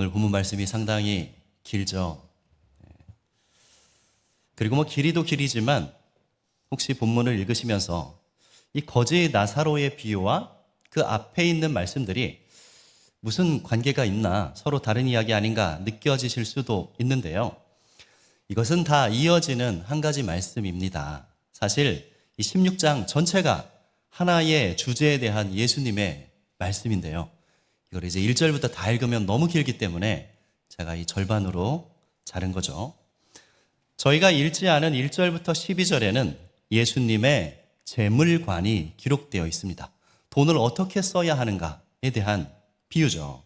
오늘 본문 말씀이 상당히 길죠. 그리고 길이도 길이지만 혹시 본문을 읽으시면서 이 거지 나사로의 비유와 그 앞에 있는 말씀들이 무슨 관계가 있나, 서로 다른 이야기 아닌가 느껴지실 수도 있는데요. 이것은 다 이어지는 한 가지 말씀입니다. 사실 이 16장 전체가 하나의 주제에 대한 예수님의 말씀인데요. 이걸 이제 1절부터 다 읽으면 너무 길기 때문에 제가 이 절반으로 자른 거죠. 저희가 읽지 않은 1절부터 12절에는 예수님의 재물관이 기록되어 있습니다. 돈을 어떻게 써야 하는가에 대한 비유죠.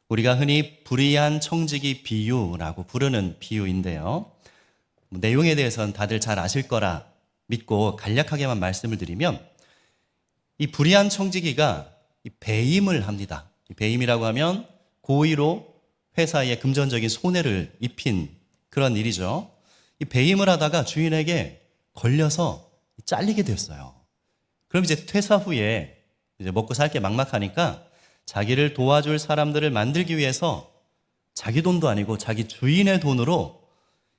우리가 흔히 불의한 청지기 비유라고 부르는 비유인데요. 내용에 대해서는 다들 잘 아실 거라 믿고 간략하게만 말씀을 드리면, 이 불의한 청지기가 배임을 합니다. 배임이라고 하면 고의로 회사에 금전적인 손해를 입힌 그런 일이죠. 이 배임을 하다가 주인에게 걸려서 잘리게 됐어요. 그럼 이제 퇴사 후에 이제 먹고 살 게 막막하니까 자기를 도와줄 사람들을 만들기 위해서 자기 돈도 아니고 자기 주인의 돈으로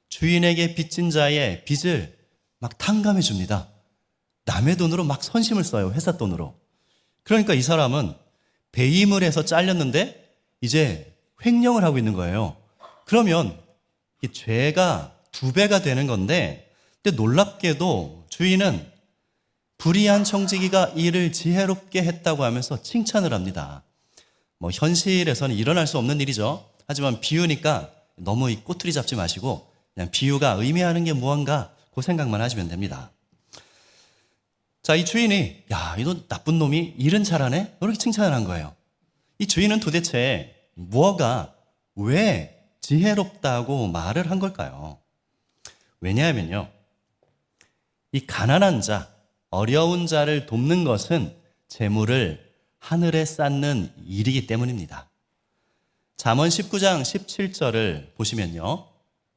주인에게 빚진 자의 빚을 막 탕감해 줍니다. 남의 돈으로 막 선심을 써요. 회사 돈으로. 그러니까 이 사람은 배임을 해서 잘렸는데 이제 횡령을 하고 있는 거예요. 그러면 이 죄가 2배가 되는 건데, 근데 놀랍게도 주인은 불의한 청지기가 이를 지혜롭게 했다고 하면서 칭찬을 합니다. 현실에서는 일어날 수 없는 일이죠. 하지만 비유니까 너무 이 꼬투리 잡지 마시고 그냥 비유가 의미하는 게 무언가 그 생각만 하시면 됩니다. 자, 이 주인이 이놈 나쁜 놈이 일은 잘하네? 이렇게 칭찬을 한 거예요. 이 주인은 도대체 왜 지혜롭다고 말을 한 걸까요? 왜냐하면요, 이 가난한 자, 어려운 자를 돕는 것은 재물을 하늘에 쌓는 일이기 때문입니다. 잠언 19장 17절을 보시면요,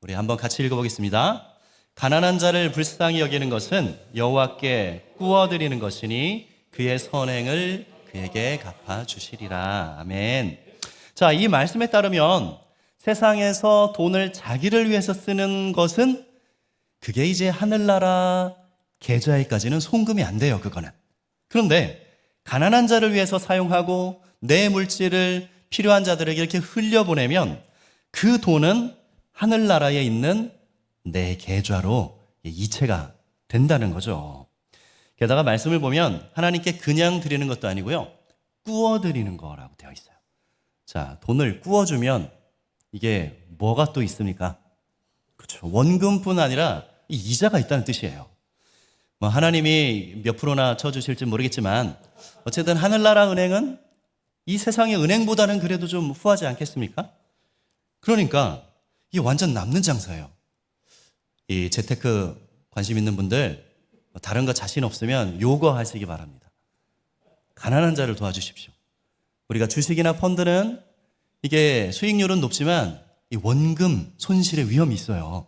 우리 한번 같이 읽어보겠습니다. 가난한 자를 불쌍히 여기는 것은 여호와께 꾸어드리는 것이니 그의 선행을 그에게 갚아주시리라. 아멘. 자, 이 말씀에 따르면 세상에서 돈을 자기를 위해서 쓰는 것은 그게 이제 하늘나라 계좌에까지는 송금이 안 돼요. 그거는. 그런데 가난한 자를 위해서 사용하고 내 물질을 필요한 자들에게 이렇게 흘려보내면 그 돈은 하늘나라에 있는 내 계좌로 이체가 된다는 거죠. 게다가 말씀을 보면 하나님께 그냥 드리는 것도 아니고요, 꾸어 드리는 거라고 되어 있어요. 자, 돈을 꾸어주면 이게 뭐가 또 있습니까? 그렇죠. 원금뿐 아니라 이자가 있다는 뜻이에요. 하나님이 몇 프로나 쳐주실지 모르겠지만 어쨌든 하늘나라 은행은 이 세상의 은행보다는 그래도 좀 후하지 않겠습니까? 그러니까 이게 완전 남는 장사예요. 이 재테크 관심 있는 분들 다른 거 자신 없으면 요거 하시기 바랍니다. 가난한 자를 도와주십시오. 우리가 주식이나 펀드는 이게 수익률은 높지만 이 원금 손실의 위험이 있어요.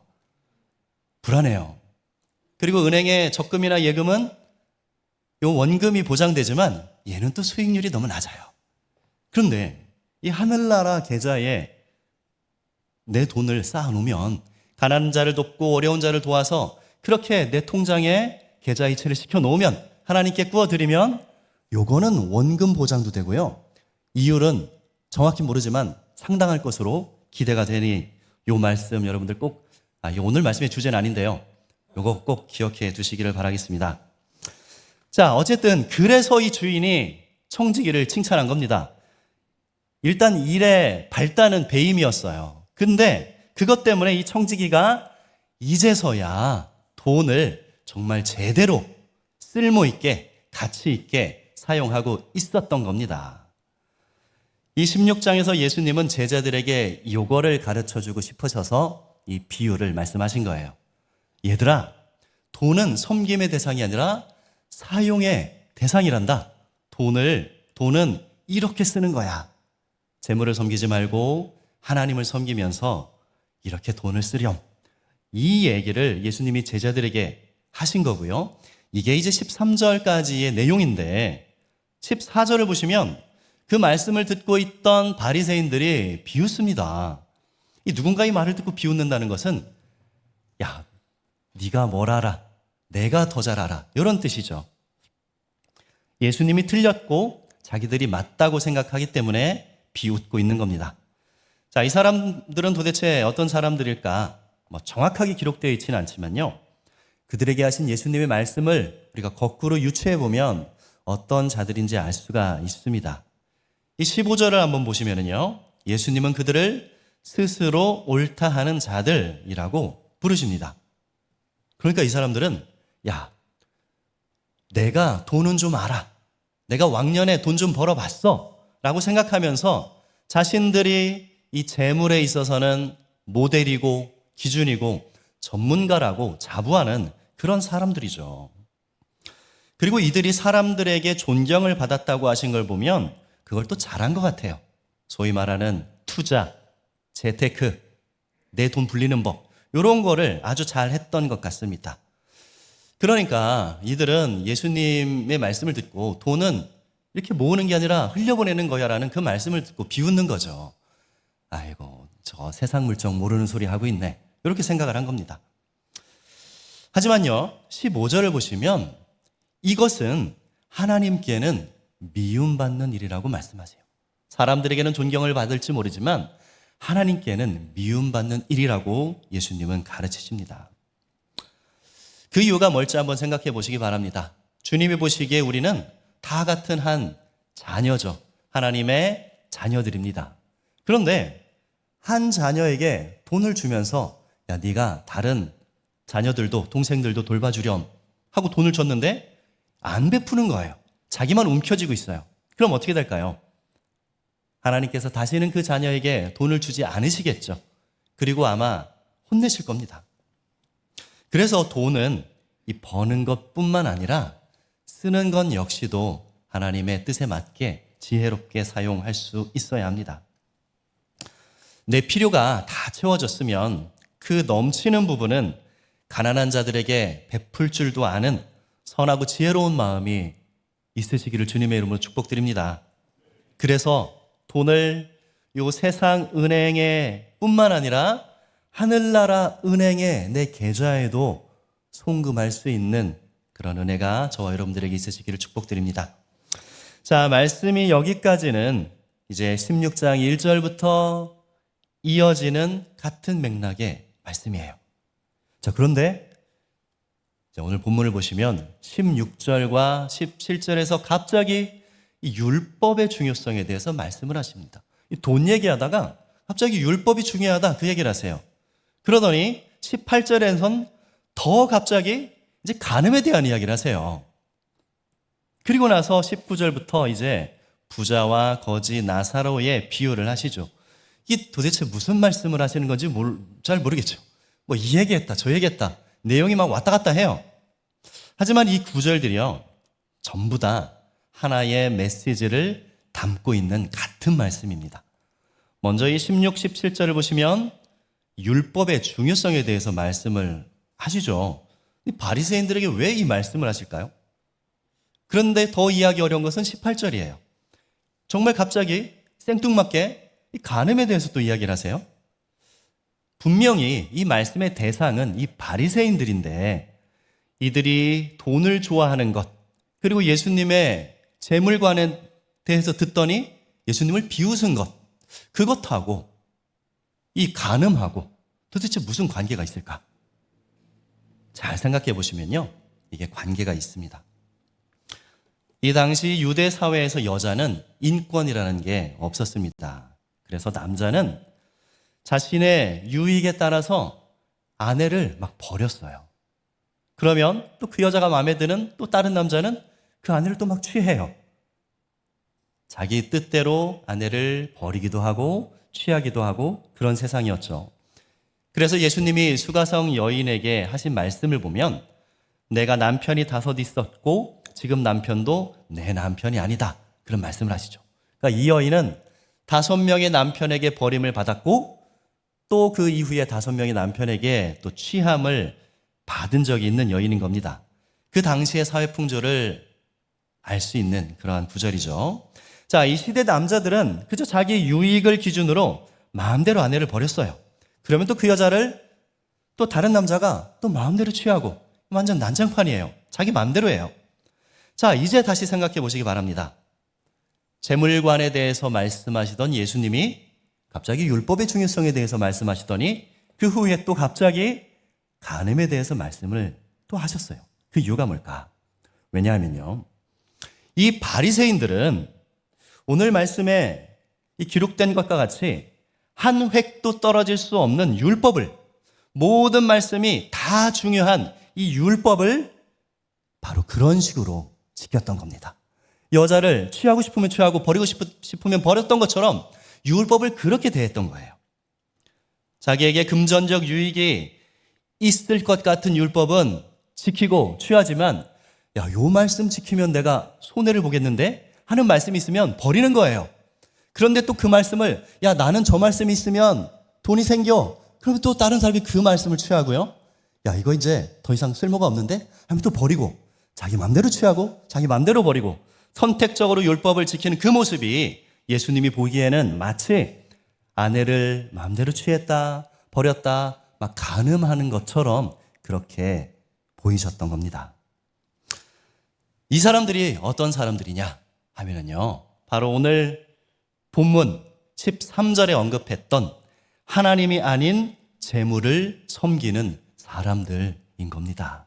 불안해요. 그리고 은행의 적금이나 예금은 요 원금이 보장되지만 얘는 또 수익률이 너무 낮아요. 그런데 이 하늘나라 계좌에 내 돈을 쌓아놓으면 가난한 자를 돕고 어려운 자를 도와서 그렇게 내 통장에 계좌 이체를 시켜놓으면 하나님께 꾸어드리면 요거는 원금 보장도 되고요, 이율은 정확히 모르지만 상당할 것으로 기대가 되니 요 말씀 여러분들 꼭, 오늘 말씀의 주제는 아닌데요, 요거 꼭 기억해 두시기를 바라겠습니다. 자, 어쨌든 그래서 이 주인이 청지기를 칭찬한 겁니다. 일단 일의 발단은 배임이었어요. 근데 그것 때문에 이 청지기가 이제서야 돈을 정말 제대로 쓸모있게 가치있게 사용하고 있었던 겁니다. 이 16장에서 예수님은 제자들에게 요거를 가르쳐주고 싶으셔서 이 비유를 말씀하신 거예요. 얘들아, 돈은 섬김의 대상이 아니라 사용의 대상이란다. 돈은 이렇게 쓰는 거야. 재물을 섬기지 말고 하나님을 섬기면서 이렇게 돈을 쓰렴. 이 얘기를 예수님이 제자들에게 하신 거고요. 이게 이제 13절까지의 내용인데 14절을 보시면 그 말씀을 듣고 있던 바리새인들이 비웃습니다. 이 누군가의 말을 듣고 비웃는다는 것은 야, 네가 뭘 알아? 내가 더 잘 알아. 이런 뜻이죠. 예수님이 틀렸고 자기들이 맞다고 생각하기 때문에 비웃고 있는 겁니다. 자, 이 사람들은 도대체 어떤 사람들일까? 정확하게 기록되어 있지는 않지만요. 그들에게 하신 예수님의 말씀을 우리가 거꾸로 유추해 보면 어떤 자들인지 알 수가 있습니다. 이 15절을 한번 보시면요. 예수님은 그들을 스스로 옳다 하는 자들이라고 부르십니다. 그러니까 이 사람들은 야, 내가 돈은 좀 알아. 내가 왕년에 돈 좀 벌어봤어. 라고 생각하면서 자신들이 이 재물에 있어서는 모델이고 기준이고 전문가라고 자부하는 그런 사람들이죠. 그리고 이들이 사람들에게 존경을 받았다고 하신 걸 보면 그걸 또 잘한 것 같아요. 소위 말하는 투자, 재테크, 내 돈 불리는 법, 이런 거를 아주 잘 했던 것 같습니다. 그러니까 이들은 예수님의 말씀을 듣고 돈은 이렇게 모으는 게 아니라 흘려보내는 거야 라는 그 말씀을 듣고 비웃는 거죠. 아이고, 저 세상 물정 모르는 소리 하고 있네. 이렇게 생각을 한 겁니다. 하지만요, 15절을 보시면 이것은 하나님께는 미움받는 일이라고 말씀하세요. 사람들에게는 존경을 받을지 모르지만 하나님께는 미움받는 일이라고 예수님은 가르치십니다. 그 이유가 뭘지 한번 생각해 보시기 바랍니다. 주님이 보시기에 우리는 다 같은 한 자녀죠. 하나님의 자녀들입니다. 그런데 한 자녀에게 돈을 주면서 야, 네가 다른 자녀들도 동생들도 돌봐주렴 하고 돈을 줬는데 안 베푸는 거예요. 자기만 움켜쥐고 있어요. 그럼 어떻게 될까요? 하나님께서 다시는 그 자녀에게 돈을 주지 않으시겠죠. 그리고 아마 혼내실 겁니다. 그래서 돈은 이 버는 것뿐만 아니라 쓰는 것 역시도 하나님의 뜻에 맞게 지혜롭게 사용할 수 있어야 합니다. 내 필요가 다 채워졌으면 그 넘치는 부분은 가난한 자들에게 베풀 줄도 아는 선하고 지혜로운 마음이 있으시기를 주님의 이름으로 축복드립니다. 그래서 돈을 요 세상 은행에 뿐만 아니라 하늘나라 은행에 내 계좌에도 송금할 수 있는 그런 은혜가 저와 여러분들에게 있으시기를 축복드립니다. 자, 말씀이 여기까지는 이제 16장 1절부터 이어지는 같은 맥락의 말씀이에요. 자, 그런데 오늘 본문을 보시면 16절과 17절에서 갑자기 이 율법의 중요성에 대해서 말씀을 하십니다. 돈 얘기하다가 갑자기 율법이 중요하다 그 얘기를 하세요. 그러더니 18절에선 더 갑자기 이제 간음에 대한 이야기를 하세요. 그리고 나서 19절부터 이제 부자와 거지 나사로의 비유를 하시죠. 이게 도대체 무슨 말씀을 하시는 건지 잘 모르겠죠. 뭐 이 얘기했다 저 얘기했다 내용이 막 왔다 갔다 해요. 하지만 이 구절들이요 전부 다 하나의 메시지를 담고 있는 같은 말씀입니다. 먼저 이 16, 17절을 보시면 율법의 중요성에 대해서 말씀을 하시죠. 바리새인들에게 왜 이 말씀을 하실까요? 그런데 더 이해하기 어려운 것은 18절이에요. 정말 갑자기 생뚱맞게 이 간음에 대해서 또 이야기를 하세요. 분명히 이 말씀의 대상은 이 바리새인들인데 이들이 돈을 좋아하는 것 그리고 예수님의 재물관에 대해서 듣더니 예수님을 비웃은 것 그것하고 이 간음하고 도대체 무슨 관계가 있을까? 잘 생각해 보시면요 이게 관계가 있습니다. 이 당시 유대 사회에서 여자는 인권이라는 게 없었습니다. 그래서 남자는 자신의 유익에 따라서 아내를 막 버렸어요. 그러면 또 그 여자가 마음에 드는 또 다른 남자는 그 아내를 또 막 취해요. 자기 뜻대로 아내를 버리기도 하고 취하기도 하고 그런 세상이었죠. 그래서 예수님이 수가성 여인에게 하신 말씀을 보면 내가 남편이 5 있었고 지금 남편도 내 남편이 아니다. 그런 말씀을 하시죠. 그러니까 이 여인은 5명의 남편에게 버림을 받았고 또 그 이후에 5명의 남편에게 또 취함을 받은 적이 있는 여인인 겁니다. 그 당시의 사회 풍조를 알 수 있는 그러한 구절이죠. 자, 이 시대 남자들은 그저 자기 유익을 기준으로 마음대로 아내를 버렸어요. 그러면 또 그 여자를 또 다른 남자가 또 마음대로 취하고 완전 난장판이에요. 자기 마음대로 해요. 자, 이제 다시 생각해 보시기 바랍니다. 재물관에 대해서 말씀하시던 예수님이 갑자기 율법의 중요성에 대해서 말씀하시더니 그 후에 또 갑자기 간음에 대해서 말씀을 또 하셨어요. 그 이유가 뭘까? 왜냐하면요, 이 바리새인들은 오늘 말씀에 이 기록된 것과 같이 한 획도 떨어질 수 없는 율법을, 모든 말씀이 다 중요한 이 율법을 바로 그런 식으로 지켰던 겁니다. 여자를 취하고 싶으면 취하고 버리고 싶으면 버렸던 것처럼 율법을 그렇게 대했던 거예요. 자기에게 금전적 유익이 있을 것 같은 율법은 지키고 취하지만, 야, 요 말씀 지키면 내가 손해를 보겠는데 하는 말씀이 있으면 버리는 거예요. 그런데 또 그 말씀을, 야, 나는 저 말씀이 있으면 돈이 생겨. 그러면 또 다른 사람이 그 말씀을 취하고요. 야, 이거 이제 더 이상 쓸모가 없는데? 하면 또 버리고, 자기 맘대로 취하고 자기 맘대로 버리고, 선택적으로 율법을 지키는 그 모습이 예수님이 보기에는 마치 아내를 맘대로 취했다, 버렸다, 막 간음하는 것처럼 그렇게 보이셨던 겁니다. 이 사람들이 어떤 사람들이냐 하면은요, 바로 오늘 본문 13절에 언급했던 하나님이 아닌 재물을 섬기는 사람들인 겁니다.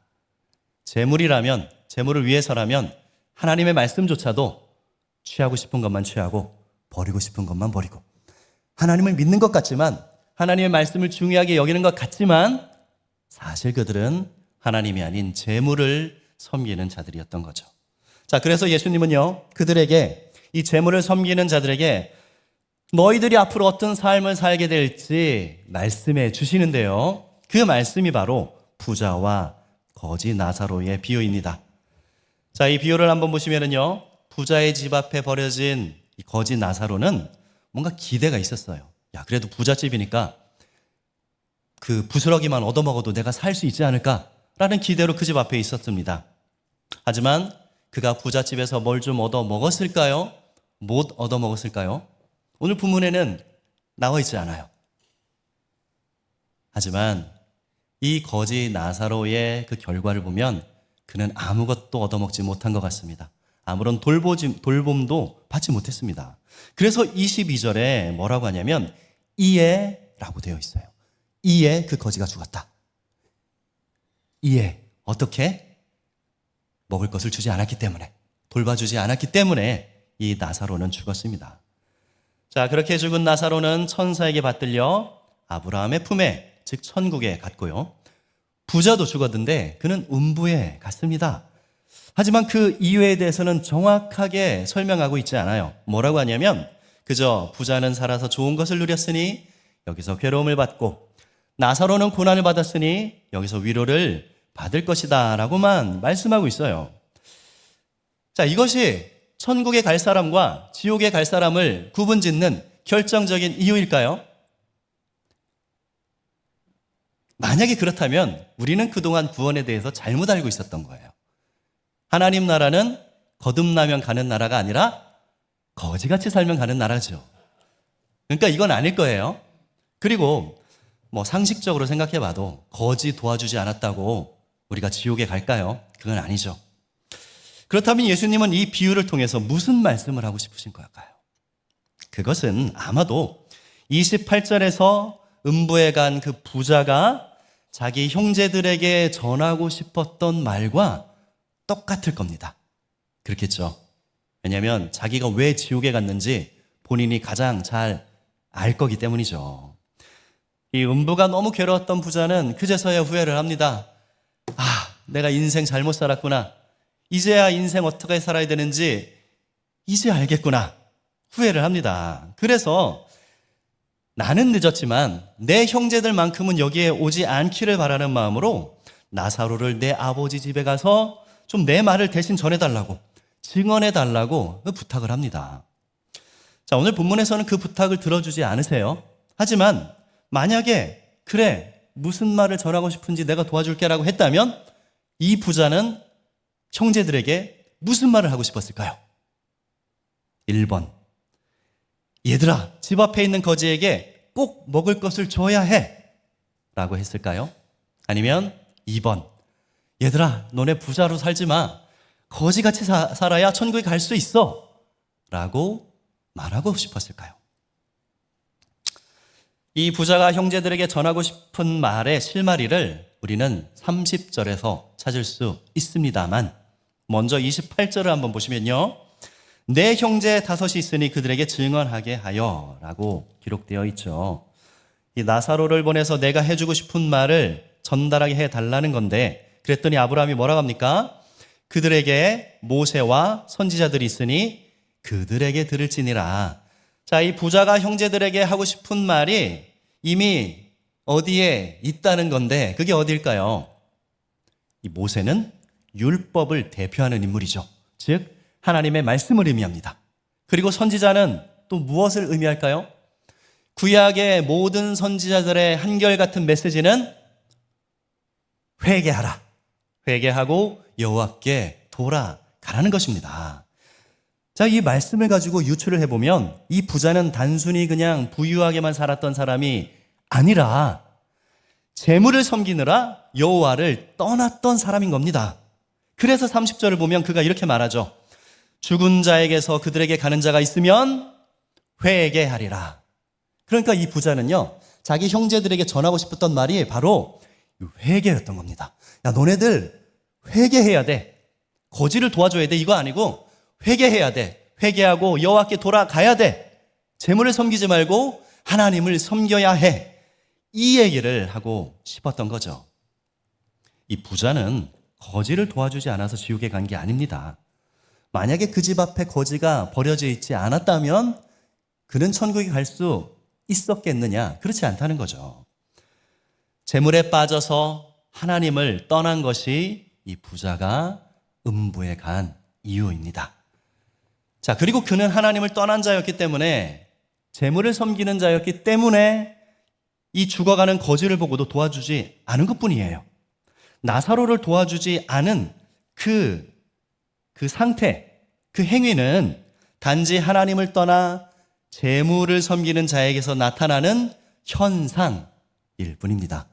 재물이라면, 재물을 위해서라면 하나님의 말씀조차도 취하고 싶은 것만 취하고 버리고 싶은 것만 버리고, 하나님을 믿는 것 같지만, 하나님의 말씀을 중요하게 여기는 것 같지만 사실 그들은 하나님이 아닌 재물을 섬기는 자들이었던 거죠. 자, 그래서 예수님은요, 그들에게, 이 재물을 섬기는 자들에게 너희들이 앞으로 어떤 삶을 살게 될지 말씀해 주시는데요, 그 말씀이 바로 부자와 거지 나사로의 비유입니다. 자, 이 비유를 한번 보시면은요, 부자의 집 앞에 버려진 이 거지 나사로는 뭔가 기대가 있었어요. 야, 그래도 부잣집이니까 그 부스러기만 얻어먹어도 내가 살 수 있지 않을까라는 기대로 그 집 앞에 있었습니다. 하지만 그가 부잣집에서 뭘 좀 얻어먹었을까요? 못 얻어먹었을까요? 오늘 본문에는 나와 있지 않아요. 하지만 이 거지 나사로의 그 결과를 보면 그는 아무것도 얻어먹지 못한 것 같습니다. 아무런 돌봄도 받지 못했습니다. 그래서 22절에 뭐라고 하냐면 이에 라고 되어 있어요. 이에 그 거지가 죽었다. 이에 어떻게? 먹을 것을 주지 않았기 때문에, 돌봐주지 않았기 때문에 이 나사로는 죽었습니다. 자, 그렇게 죽은 나사로는 천사에게 받들려 아브라함의 품에, 즉 천국에 갔고요. 부자도 죽었는데 그는 음부에 갔습니다. 하지만 그 이유에 대해서는 정확하게 설명하고 있지 않아요. 뭐라고 하냐면 그저 부자는 살아서 좋은 것을 누렸으니 여기서 괴로움을 받고, 나사로는 고난을 받았으니 여기서 위로를 받을 것이다 라고만 말씀하고 있어요. 자, 이것이 천국에 갈 사람과 지옥에 갈 사람을 구분짓는 결정적인 이유일까요? 만약에 그렇다면 우리는 그동안 구원에 대해서 잘못 알고 있었던 거예요. 하나님 나라는 거듭나면 가는 나라가 아니라 거지같이 살면 가는 나라죠. 그러니까 이건 아닐 거예요. 그리고 뭐 상식적으로 생각해 봐도 거지 도와주지 않았다고 우리가 지옥에 갈까요? 그건 아니죠. 그렇다면 예수님은 이 비유를 통해서 무슨 말씀을 하고 싶으신 걸까요? 그것은 아마도 28절에서 음부에 간 그 부자가 자기 형제들에게 전하고 싶었던 말과 똑같을 겁니다. 그렇겠죠. 왜냐하면 자기가 왜 지옥에 갔는지 본인이 가장 잘 알 거기 때문이죠. 이 음부가 너무 괴로웠던 부자는 그제서야 후회를 합니다. 아, 내가 인생 잘못 살았구나. 이제야 인생 어떻게 살아야 되는지 이제 알겠구나. 후회를 합니다. 그래서 나는 늦었지만 내 형제들만큼은 여기에 오지 않기를 바라는 마음으로 나사로를 내 아버지 집에 가서 좀 내 말을 대신 전해달라고, 증언해달라고 부탁을 합니다. 자, 오늘 본문에서는 그 부탁을 들어주지 않으세요. 하지만 만약에 그래, 무슨 말을 전하고 싶은지 내가 도와줄게 라고 했다면 이 부자는 형제들에게 무슨 말을 하고 싶었을까요? 1번, 얘들아, 집 앞에 있는 거지에게 꼭 먹을 것을 줘야 해 라고 했을까요? 아니면 2번, 얘들아, 너네 부자로 살지 마. 거지같이 살아야 천국에 갈 수 있어 라고 말하고 싶었을까요? 이 부자가 형제들에게 전하고 싶은 말의 실마리를 우리는 30절에서 찾을 수 있습니다만, 먼저 28절을 한번 보시면요, 내 형제 5이 있으니 그들에게 증언하게 하여 라고 기록되어 있죠. 이 나사로를 보내서 내가 해주고 싶은 말을 전달하게 해달라는 건데, 그랬더니 아브라함이 뭐라고 합니까? 그들에게 모세와 선지자들이 있으니 그들에게 들을지니라. 자, 이 부자가 형제들에게 하고 싶은 말이 이미 어디에 있다는 건데, 그게 어디일까요? 이 모세는 율법을 대표하는 인물이죠. 즉 하나님의 말씀을 의미합니다. 그리고 선지자는 또 무엇을 의미할까요? 구약의 모든 선지자들의 한결같은 메시지는 회개하라, 회개하고 여호와께 돌아가라는 것입니다. 자, 이 말씀을 가지고 유추를 해보면 이 부자는 단순히 그냥 부유하게만 살았던 사람이 아니라 재물을 섬기느라 여호와를 떠났던 사람인 겁니다. 그래서 30절을 보면 그가 이렇게 말하죠. 죽은 자에게서 그들에게 가는 자가 있으면 회개하리라. 그러니까 이 부자는요, 자기 형제들에게 전하고 싶었던 말이 바로 회개였던 겁니다. 야, 너네들 회개해야 돼. 거지를 도와줘야 돼. 이거 아니고 회개해야 돼. 회개하고 여호와께 돌아가야 돼. 재물을 섬기지 말고 하나님을 섬겨야 해. 이 얘기를 하고 싶었던 거죠. 이 부자는 거지를 도와주지 않아서 지옥에 간 게 아닙니다. 만약에 그 집 앞에 거지가 버려져 있지 않았다면 그는 천국에 갈 수 있었겠느냐? 그렇지 않다는 거죠. 재물에 빠져서 하나님을 떠난 것이 이 부자가 음부에 간 이유입니다. 자, 그리고 그는 하나님을 떠난 자였기 때문에, 재물을 섬기는 자였기 때문에 이 죽어가는 거지를 보고도 도와주지 않은 것뿐이에요. 나사로를 도와주지 않은 그 상태, 그 행위는 단지 하나님을 떠나 재물을 섬기는 자에게서 나타나는 현상일 뿐입니다.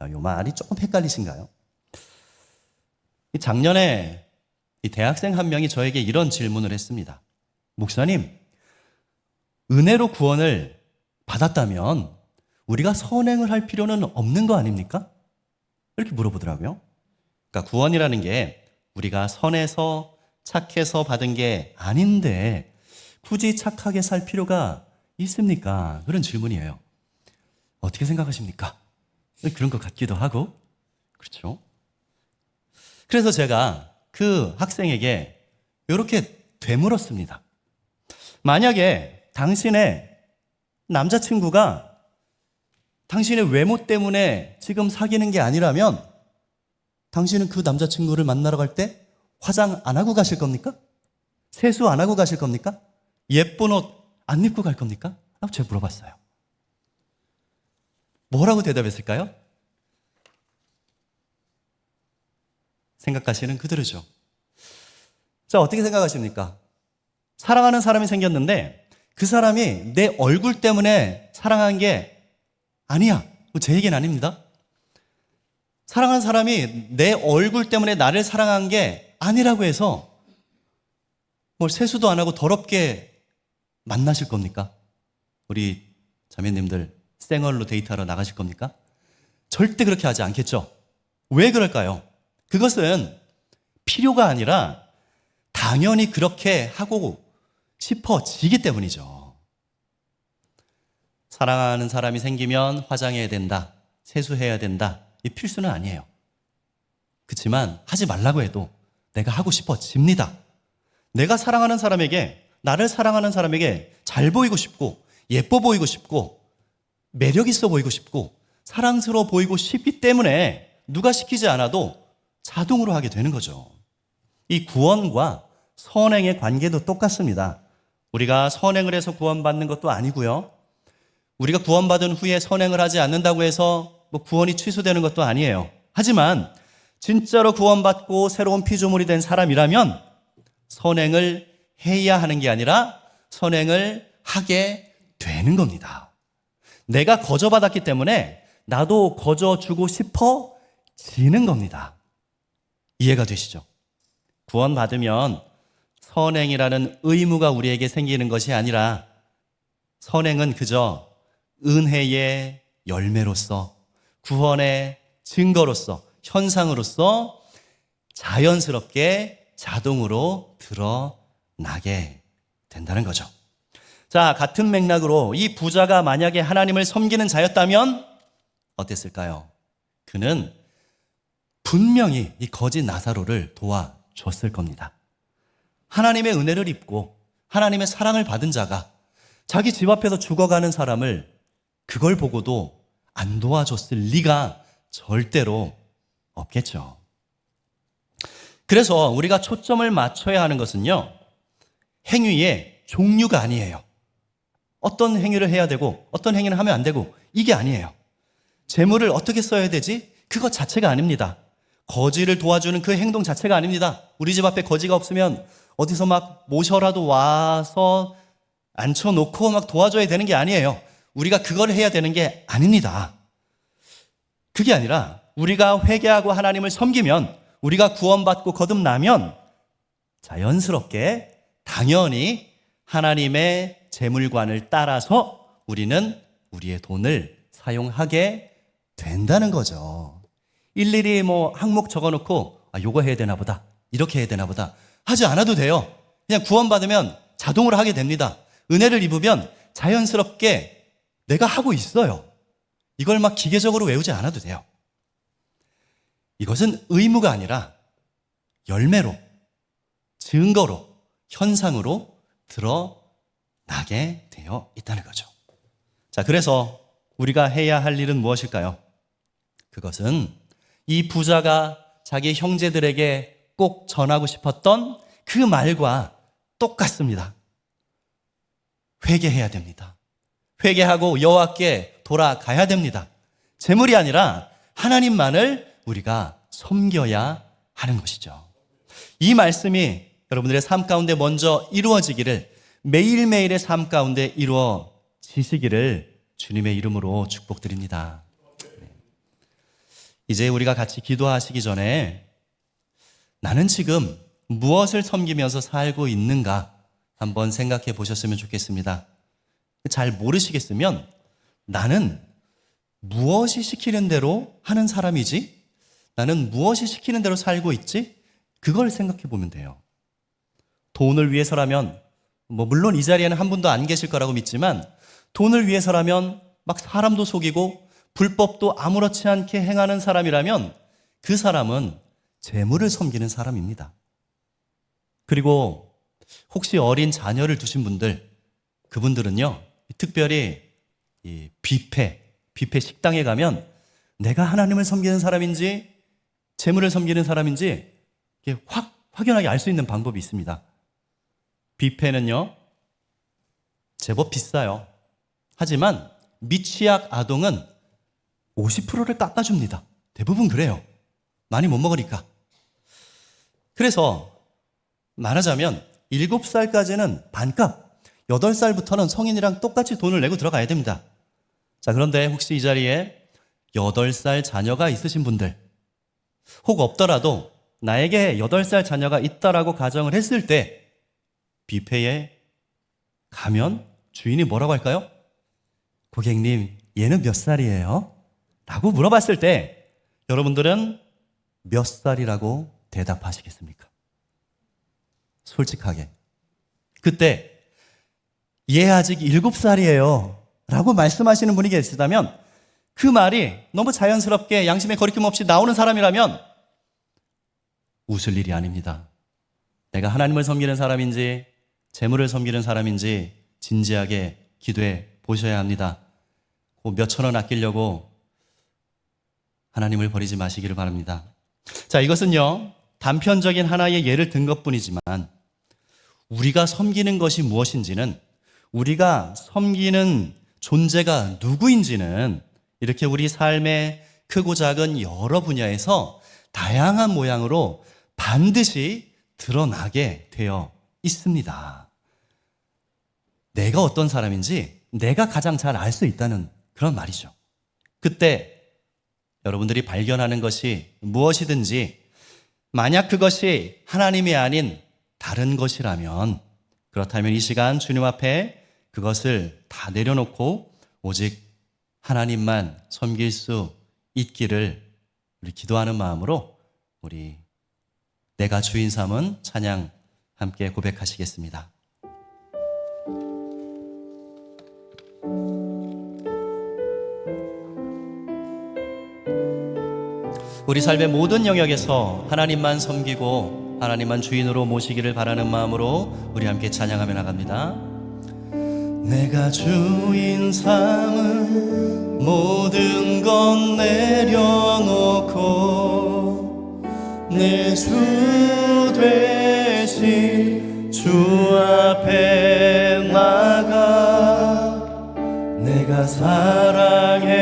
이 말이 조금 헷갈리신가요? 작년에 이 대학생 한 명이 저에게 이런 질문을 했습니다. 목사님, 은혜로 구원을 받았다면 우리가 선행을 할 필요는 없는 거 아닙니까? 이렇게 물어보더라고요. 그러니까 구원이라는 게 우리가 선해서 착해서 받은 게 아닌데 굳이 착하게 살 필요가 있습니까? 그런 질문이에요. 어떻게 생각하십니까? 그런 것 같기도 하고, 그렇죠? 그래서 제가 그 학생에게 이렇게 되물었습니다. 만약에 당신의 남자친구가 당신의 외모 때문에 지금 사귀는 게 아니라면 당신은 그 남자친구를 만나러 갈 때 화장 안 하고 가실 겁니까? 세수 안 하고 가실 겁니까? 예쁜 옷 안 입고 갈 겁니까? 라고 제가 물어봤어요. 뭐라고 대답했을까요? 생각하시는 그대로죠. 자, 어떻게 생각하십니까? 사랑하는 사람이 생겼는데 그 사람이 내 얼굴 때문에 사랑한 게 아니야. 제 얘기는 아닙니다. 사랑하는 사람이 내 얼굴 때문에 나를 사랑한 게 아니라고 해서 뭘 세수도 안 하고 더럽게 만나실 겁니까? 우리 자매님들 생얼로 데이트하러 나가실 겁니까? 절대 그렇게 하지 않겠죠. 왜 그럴까요? 그것은 필요가 아니라 당연히 그렇게 하고 싶어지기 때문이죠. 사랑하는 사람이 생기면 화장해야 된다, 세수해야 된다, 이 필수는 아니에요. 그렇지만 하지 말라고 해도 내가 하고 싶어집니다. 내가 사랑하는 사람에게, 나를 사랑하는 사람에게 잘 보이고 싶고 예뻐 보이고 싶고 매력 있어 보이고 싶고 사랑스러워 보이고 싶기 때문에 누가 시키지 않아도 자동으로 하게 되는 거죠. 이 구원과 선행의 관계도 똑같습니다. 우리가 선행을 해서 구원받는 것도 아니고요. 우리가 구원받은 후에 선행을 하지 않는다고 해서 구원이 취소되는 것도 아니에요. 하지만 진짜로 구원받고 새로운 피조물이 된 사람이라면 선행을 해야 하는 게 아니라 선행을 하게 되는 겁니다. 내가 거저받았기 때문에 나도 거저주고 싶어지는 겁니다. 이해가 되시죠? 구원받으면 선행이라는 의무가 우리에게 생기는 것이 아니라 선행은 그저 은혜의 열매로서, 구원의 증거로서, 현상으로서 자연스럽게 자동으로 드러나게 된다는 거죠. 자, 같은 맥락으로 이 부자가 만약에 하나님을 섬기는 자였다면 어땠을까요? 그는 분명히 이 거짓 나사로를 도와줬을 겁니다. 하나님의 은혜를 입고 하나님의 사랑을 받은 자가 자기 집 앞에서 죽어가는 사람을 그걸 보고도 안 도와줬을 리가 절대로 없겠죠. 그래서 우리가 초점을 맞춰야 하는 것은요, 행위의 종류가 아니에요. 어떤 행위를 해야 되고 어떤 행위를 하면 안 되고 이게 아니에요. 재물을 어떻게 써야 되지? 그것 자체가 아닙니다. 거지를 도와주는 그 행동 자체가 아닙니다. 우리 집 앞에 거지가 없으면 어디서 막 모셔라도 와서 앉혀놓고 막 도와줘야 되는 게 아니에요. 우리가 그걸 해야 되는 게 아닙니다. 그게 아니라 우리가 회개하고 하나님을 섬기면, 우리가 구원받고 거듭나면 자연스럽게 당연히 하나님의 재물관을 따라서 우리는 우리의 돈을 사용하게 된다는 거죠. 일일이 항목 적어놓고 요거 해야 되나 보다, 이렇게 해야 되나 보다 하지 않아도 돼요. 그냥 구원받으면 자동으로 하게 됩니다. 은혜를 입으면 자연스럽게 내가 하고 있어요. 이걸 막 기계적으로 외우지 않아도 돼요. 이것은 의무가 아니라 열매로, 증거로, 현상으로 드러나게 되어 있다는 거죠. 자, 그래서 우리가 해야 할 일은 무엇일까요? 그것은 이 부자가 자기 형제들에게 꼭 전하고 싶었던 그 말과 똑같습니다. 회개해야 됩니다. 회개하고 여호와께 돌아가야 됩니다. 재물이 아니라 하나님만을 우리가 섬겨야 하는 것이죠. 이 말씀이 여러분들의 삶 가운데 먼저 이루어지기를, 매일매일의 삶 가운데 이루어지시기를 주님의 이름으로 축복드립니다. 이제 우리가 같이 기도하시기 전에 나는 지금 무엇을 섬기면서 살고 있는가 한번 생각해 보셨으면 좋겠습니다. 잘 모르시겠으면 나는 무엇이 시키는 대로 하는 사람이지? 나는 무엇이 시키는 대로 살고 있지? 그걸 생각해 보면 돼요. 돈을 위해서라면, 물론 이 자리에는 한 분도 안 계실 거라고 믿지만, 돈을 위해서라면 막 사람도 속이고 불법도 아무렇지 않게 행하는 사람이라면 그 사람은 재물을 섬기는 사람입니다. 그리고 혹시 어린 자녀를 두신 분들, 그분들은요, 특별히 이 뷔페 식당에 가면 내가 하나님을 섬기는 사람인지 재물을 섬기는 사람인지 확연하게 알 수 있는 방법이 있습니다. 뷔페는요, 제법 비싸요. 하지만 미취학 아동은 50%를 깎아줍니다. 대부분 그래요. 많이 못 먹으니까. 그래서 말하자면 7살까지는 반값, 8살부터는 성인이랑 똑같이 돈을 내고 들어가야 됩니다. 자, 그런데 혹시 이 자리에 8살 자녀가 있으신 분들, 혹 없더라도 나에게 8살 자녀가 있다라고 가정을 했을 때 뷔페에 가면 주인이 뭐라고 할까요? 고객님, 얘는 몇 살이에요? 라고 물어봤을 때 여러분들은 몇 살이라고 대답하시겠습니까? 솔직하게. 그때 얘 아직 7살이에요 라고 말씀하시는 분이 계시다면 그 말이 너무 자연스럽게 양심의 거리낌 없이 나오는 사람이라면 웃을 일이 아닙니다. 내가 하나님을 섬기는 사람인지 재물을 섬기는 사람인지 진지하게 기도해 보셔야 합니다. 몇천 원 아끼려고 하나님을 버리지 마시기를 바랍니다. 자, 이것은요, 단편적인 하나의 예를 든 것뿐이지만 우리가 섬기는 것이 무엇인지는, 우리가 섬기는 존재가 누구인지는 이렇게 우리 삶의 크고 작은 여러 분야에서 다양한 모양으로 반드시 드러나게 되어 있습니다. 내가 어떤 사람인지 내가 가장 잘 알 수 있다는 그런 말이죠. 그때 여러분들이 발견하는 것이 무엇이든지 만약 그것이 하나님이 아닌 다른 것이라면 그렇다면 이 시간 주님 앞에 그것을 다 내려놓고 오직 하나님만 섬길 수 있기를 우리 기도하는 마음으로 우리 내가 주인 삼은 찬양 함께 고백하시겠습니다. 우리 삶의 모든 영역에서 하나님만 섬기고 하나님만 주인으로 모시기를 바라는 마음으로 우리 함께 찬양하며 나갑니다. 내가 주인 삼은 모든 것 내려놓고 내 주 되신 주 앞에 나가 내가 사랑했던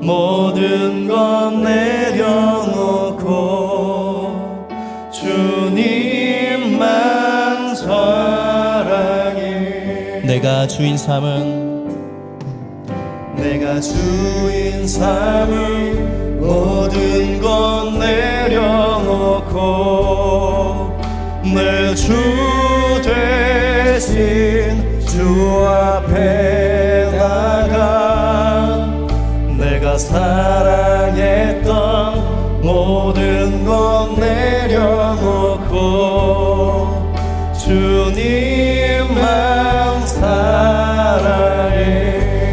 모든 것 내려놓고 주님만 사랑해. 내가 주인 삼은 모든 것 내려놓고 내 주 되신 주 앞에 나가 내가 사랑했던 모든 것 내려놓고 주님만 사랑해.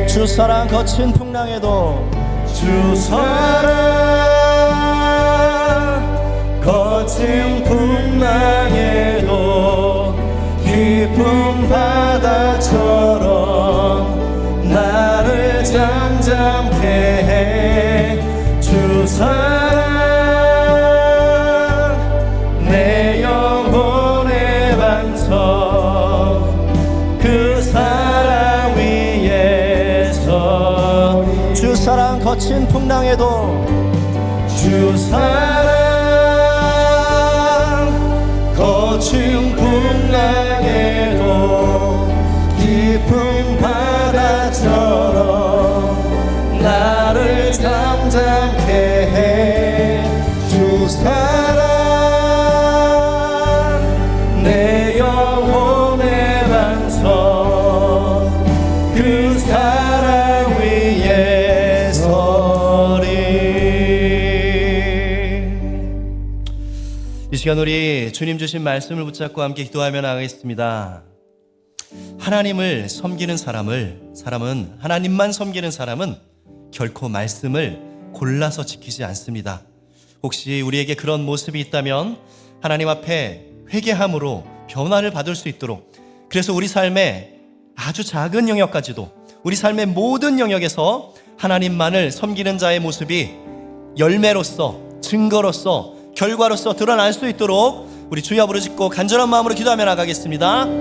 주 사랑 거친 풍랑에도 주 사랑 거친 풍랑에도 깊은 바다처럼 나를 잠잠케 해. 주 사랑 내 영혼의 반석 그 사랑 위에서 주 사랑 거친 풍랑에도 주 사랑 거친 풍랑에도 깊은 바다처럼 나를 잠잠케 해. 주 사랑 내 영혼의 반석 그 사랑 위에 서리. 이 시간 우리 주님 주신 말씀을 붙잡고 함께 기도하며 나가겠습니다. 하나님을 섬기는 사람은 하나님만 섬기는 사람은 결코 말씀을 골라서 지키지 않습니다. 혹시 우리에게 그런 모습이 있다면 하나님 앞에 회개함으로 변화를 받을 수 있도록, 그래서 우리 삶의 아주 작은 영역까지도 우리 삶의 모든 영역에서 하나님만을 섬기는 자의 모습이 열매로서 증거로서 결과로서 드러날 수 있도록 우리 주여 부르짖고 간절한 마음으로 기도하며 나가겠습니다.